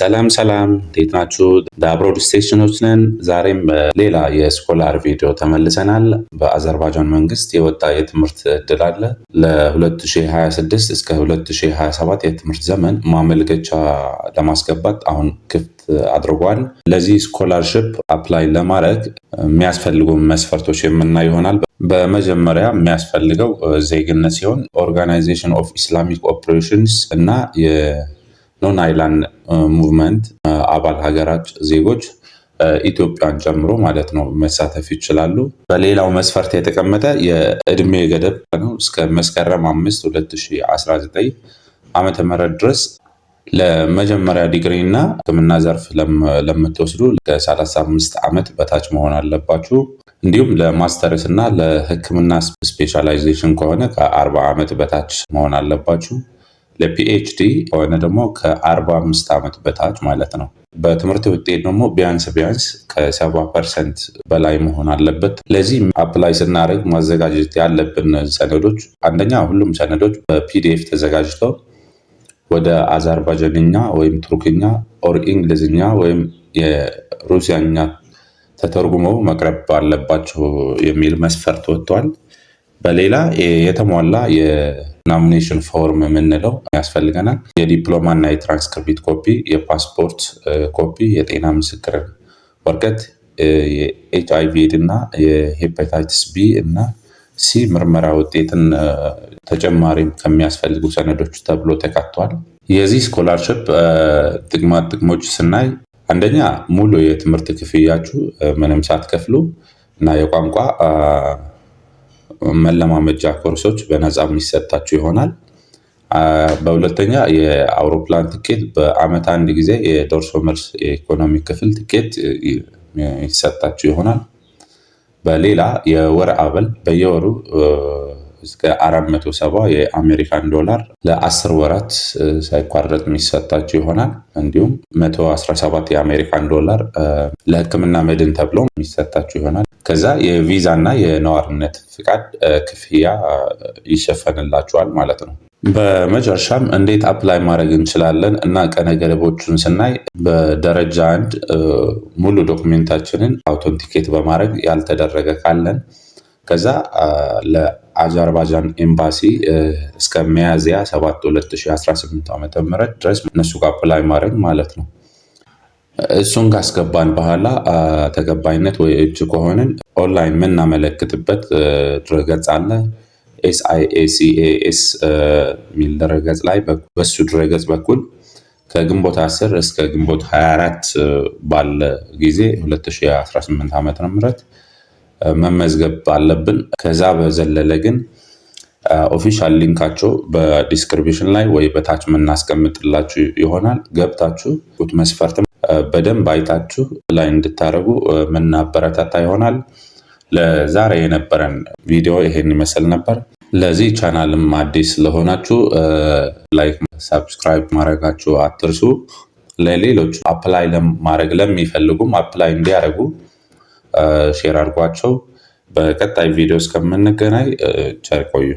ሰላም እንዴት ናችሁ? ዳብሮድ ስቴሽኖች ነን። ዛሬም ሌላ የስኮላር ቪዲዮ ተመልሰናል። በአዘርባይጃን መንግስት የወጣ የትምህርት እድል አለ። ለ2026 እስከ 2027 የትምህርት ዘመን ማመልከቻ ለማስገባት አሁን ክፍት አድርጓል። ለዚህ ስኮላርሽፕ አፕላይ ለማድረግ የሚያስፈልጉ መስፈርቶች የምናይ ይሆናል። በመጀመሪያ የሚያስፈልገው ዜግነት ሲሆን ኦርጋናይዜሽን ኦፍ ኢስላሚክ ኦፕሬሽንስ እና ኖን አይላንድ ሙቭመንት አባል ሀገራት ዜጎች ኢትዮጵያን ጨምሮ ማለት ነው መሳተፍ ይችላሉ። በሌላው መስፈርት የተቀመጠ የእድሜ ገደብ ነው። እስከ መስከረም 5 2019 ዓመተ ምህረት ድረስ ለመጀመሪያ ዲግሪ እና ሕክምና ዘርፍ ለምትወስዱ ከ35 ዓመት በታች መሆን አለባችሁ። እንዲሁም ለማስተርስ እና ለሕክምና ስፔሻላይዜሽን ከሆነ ከ40 ዓመት በታች መሆን አለባችሁ። ለፒኤችዲ ከሆነ ደግሞ ከ45 ዓመት በታች ማለት ነው። በትምህርት ውጤት ደግሞ ቢያንስ ከ70% በላይ መሆን አለበት። ለዚህ አፕላይ ስናደርግ ማዘጋጀት ያለብን ሰነዶች፣ አንደኛ ሁሉም ሰነዶች በፒዲኤፍ ተዘጋጅተው ወደ አዘርባይጃንኛ ወይም ቱርክኛ ኦር እንግሊዝኛ ወይም የሩሲያኛ ተተርጉመው መቅረብ አለባቸው የሚል መስፈርት ወጥቷል። በሌላ የተሟላ የኖሚኔሽን ፎርም የምንለው ያስፈልገናል። የዲፕሎማ እና የትራንስክሪፕት ኮፒ፣ የፓስፖርት ኮፒ፣ የጤና ምስክር ወረቀት፣ የኤችአይቪ እና የሄፓታይቲስ ቢ እና ሲ ምርመራ ውጤትን ተጨማሪም ከሚያስፈልጉ ሰነዶች ተብሎ ተካቷል። የዚህ ስኮላርሽፕ ጥቅማ ጥቅሞች ስናይ አንደኛ ሙሉ የትምህርት ክፍያችሁ ምንም ሳትከፍሉ እና የቋንቋ መለማመጃ ኮርሶች በነፃ የሚሰጣችሁ ይሆናል። በሁለተኛ የአውሮፕላን ትኬት በአመት አንድ ጊዜ የደርሶ መልስ የኢኮኖሚ ክፍል ትኬት ይሰጣችሁ ይሆናል። በሌላ የወር አበል በየወሩ እስከ 470 የአሜሪካን ዶላር ለ10 ወራት ሳይቋረጥ የሚሰጣችሁ ይሆናል። እንዲሁም 117 የአሜሪካን ዶላር ለሕክምና መድን ተብሎ የሚሰጣችሁ ይሆናል። ከዛ የቪዛ እና የነዋሪነት ፍቃድ ክፍያ ይሸፈንላችኋል ማለት ነው። በመጨረሻም እንዴት አፕላይ ማድረግ እንችላለን እና ቀነ ገደቦቹን ስናይ በደረጃ 1 ሙሉ ዶክሜንታችንን አውቶንቲኬት በማድረግ ያልተደረገ ካለን ከዛ ለአዘርባይጃን ኤምባሲ እስከ ሚያዝያ 7 2018 ዓ.ም ድረስ እነሱ ጋር አፕላይ ማድረግ ማለት ነው። እሱን ካስገባን በኋላ ተቀባይነት ወይ እጅ ከሆንን ኦንላይን የምናመለክትበት ድረገጽ አለ። SIACAS የሚል ድረገጽ ላይ በሱ ድረገጽ በኩል ከግንቦት 10 እስከ ግንቦት 24 ባለ ጊዜ 2018 ዓ.ም መመዝገብ አለብን። ከዛ በዘለለ ግን ኦፊሻል ሊንካቸው በዲስክሪፕሽን ላይ ወይ በታች የምናስቀምጥላችሁ ይሆናል። ገብታችሁ መስፈርት በደንብ አይታችሁ ላይ እንድታደርጉ ምናበረታታ ይሆናል። ለዛሬ የነበረን ቪዲዮ ይሄን ይመስል ነበር። ለዚህ ቻናልም አዲስ ለሆናችሁ ላይክ፣ ሰብስክራይብ ማድረጋችሁ አትርሱ። ለሌሎች አፕላይ ለማድረግ ለሚፈልጉም አፕላይ እንዲያደርጉ ሼር አድርጓቸው። በቀጣይ ቪዲዮ እስከምንገናኝ ቸር ቆዩ።